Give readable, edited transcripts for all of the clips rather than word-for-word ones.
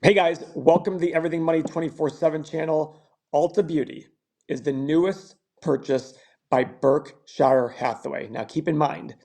Hey guys, welcome to the Everything Money 24/7 channel. Ulta Beauty is the newest purchase by Berkshire Hathaway. Now keep in mind,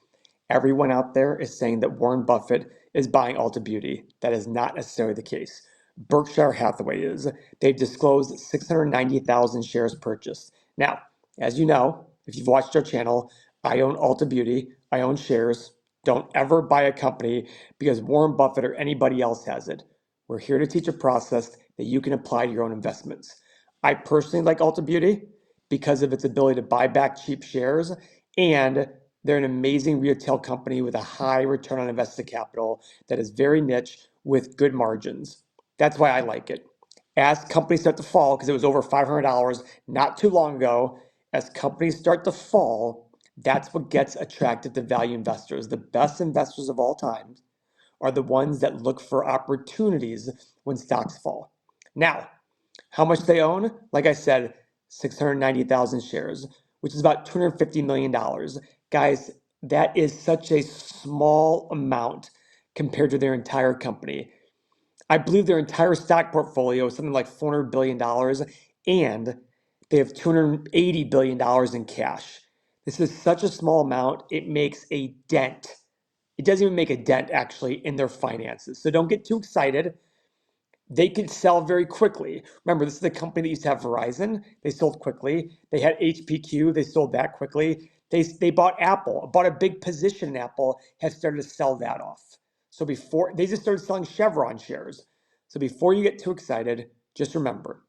everyone out there is saying that Warren Buffett is buying Ulta Beauty. That is not necessarily the case. Berkshire Hathaway is. They've disclosed 690,000 shares purchased. Now, as you know, if you've watched our channel, I own Ulta Beauty. I own shares. Don't ever buy a company because Warren Buffett or anybody else has it. We're here to teach a process that you can apply to your own investments. I personally like Ulta Beauty because of its ability to buy back cheap shares, and they're an amazing retail company with a high return on invested capital that is very niche with good margins. That's why I like it. As companies start to fall, because it was over $500 not too long ago, as companies start to fall, that's what gets attractive to value investors. The best investors of all time are the ones that look for opportunities when stocks fall. Now, how much they own? Like I said, 690,000 shares, which is about $250 million. Guys, that is such a small amount compared to their entire company. I believe their entire stock portfolio is something like $400 billion, and they have $280 billion in cash. This is such a small amount, it makes a dent. It doesn't even make a dent actually in their finances. So don't get too excited. They could sell very quickly. Remember, this is the company that used to have Verizon. They sold quickly. They had HPQ. They sold that quickly. They bought Apple, bought a big position in Apple, have started to sell that off. So before they just started selling Chevron shares. So before you get too excited, just remember,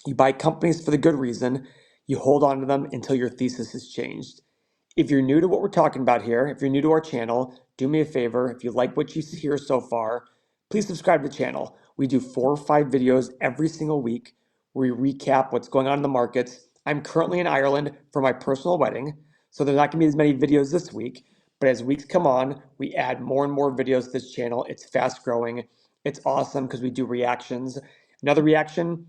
you buy companies for the good reason. You hold on to them until your thesis has changed. If you're new to what we're talking about here, if you're new to our channel, do me a favor. If you like what you hear so far, please subscribe to the channel. We do 4 or 5 videos every single week where we recap what's going on in the markets. I'm currently in Ireland for my personal wedding, so there's not going to be as many videos this week. But as weeks come on, we add more and more videos to this channel. It's fast growing. It's awesome because we do reactions. Another reaction,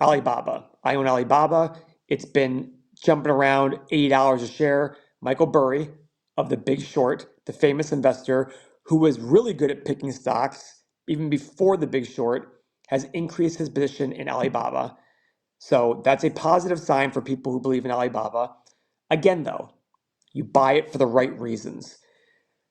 Alibaba. I own Alibaba. It's been jumping around $80 a share. Michael Burry of The Big Short, the famous investor who was really good at picking stocks even before The Big Short, has increased his position in Alibaba. So that's a positive sign for people who believe in Alibaba. Again, though, you buy it for the right reasons.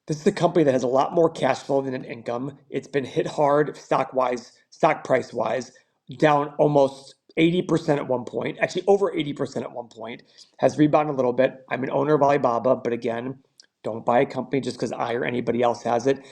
This is a company that has a lot more cash flow than an income. It's been hit hard stock price wise, down almost 80% at one point, actually over 80% at one point, has rebounded a little bit. I'm an owner of Alibaba, but again, don't buy a company just because I or anybody else has it.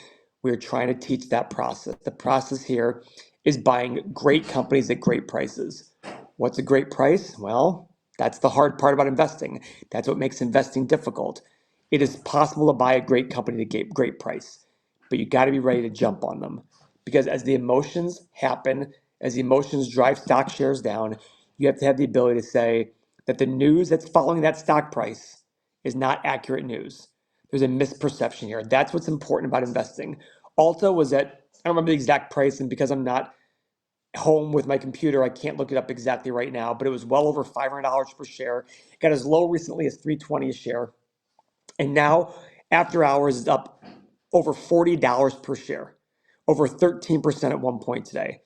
We're trying to teach that process. The process here is buying great companies at great prices. What's a great price? Well, that's the hard part about investing. That's what makes investing difficult. It is possible to buy a great company at a great price, but you got to be ready to jump on them because as the emotions happen, as the emotions drive stock shares down, you have to have the ability to say that the news that's following that stock price is not accurate news. There's a misperception here. That's what's important about investing. Ulta was at, I don't remember the exact price, and because I'm not home with my computer, I can't look it up exactly right now, but it was well over $500 per share. It got as low recently as $320 a share. And now, after hours, is up over $40 per share, over 13% at one point today.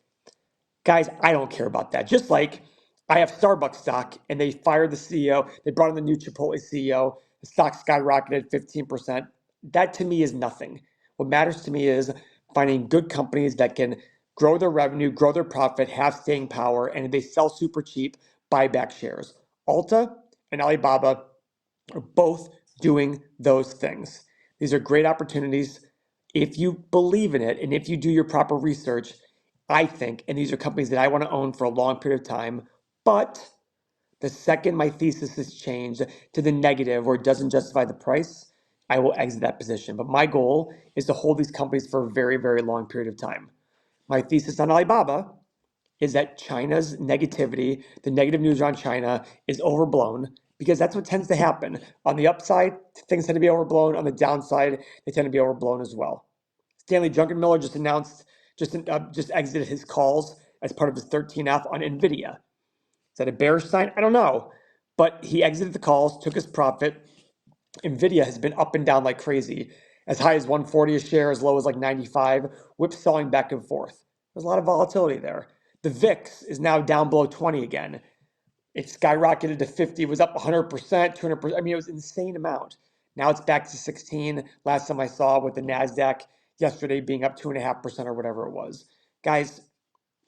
Guys, I don't care about that. Just like I have Starbucks stock and they fired the CEO, they brought in the new Chipotle CEO, the stock skyrocketed 15%. That to me is nothing. What matters to me is finding good companies that can grow their revenue, grow their profit, have staying power, and if they sell super cheap, buy back shares. Ulta and Alibaba are both doing those things. These are great opportunities. If you believe in it and if you do your proper research, I think, and these are companies that I want to own for a long period of time, but the second my thesis has changed to the negative or it doesn't justify the price, I will exit that position. But my goal is to hold these companies for a very, very long period of time. My thesis on Alibaba is that China's negativity, the negative news around China, is overblown because that's what tends to happen. On the upside, things tend to be overblown. On the downside, they tend to be overblown as well. Stanley Druckenmiller just exited his calls as part of his 13F on Nvidia. Is that a bearish sign? I don't know, but he exited the calls, took his profit. Nvidia has been up and down like crazy, as high as 140 a share, as low as like 95, whipsawing back and forth. There's a lot of volatility there. The VIX is now down below 20 again. It skyrocketed to 50, was up 100%, 200%. I mean, it was an insane amount. Now it's back to 16. Last time I saw with the NASDAQ yesterday being up 2.5% or whatever it was. Guys,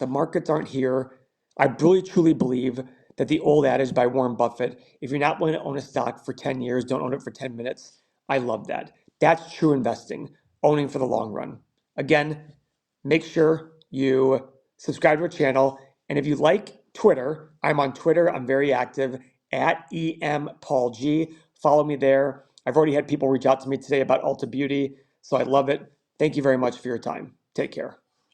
the markets aren't here. I really truly believe that the old adage by Warren Buffett, if you're not willing to own a stock for 10 years, don't own it for 10 minutes. I love that. That's true investing, owning for the long run. Again, make sure you subscribe to our channel. And if you like Twitter, I'm on Twitter. I'm very active at EMPaulG. Follow me there. I've already had people reach out to me today about Ulta Beauty, so I love it. Thank you very much for your time. Take care.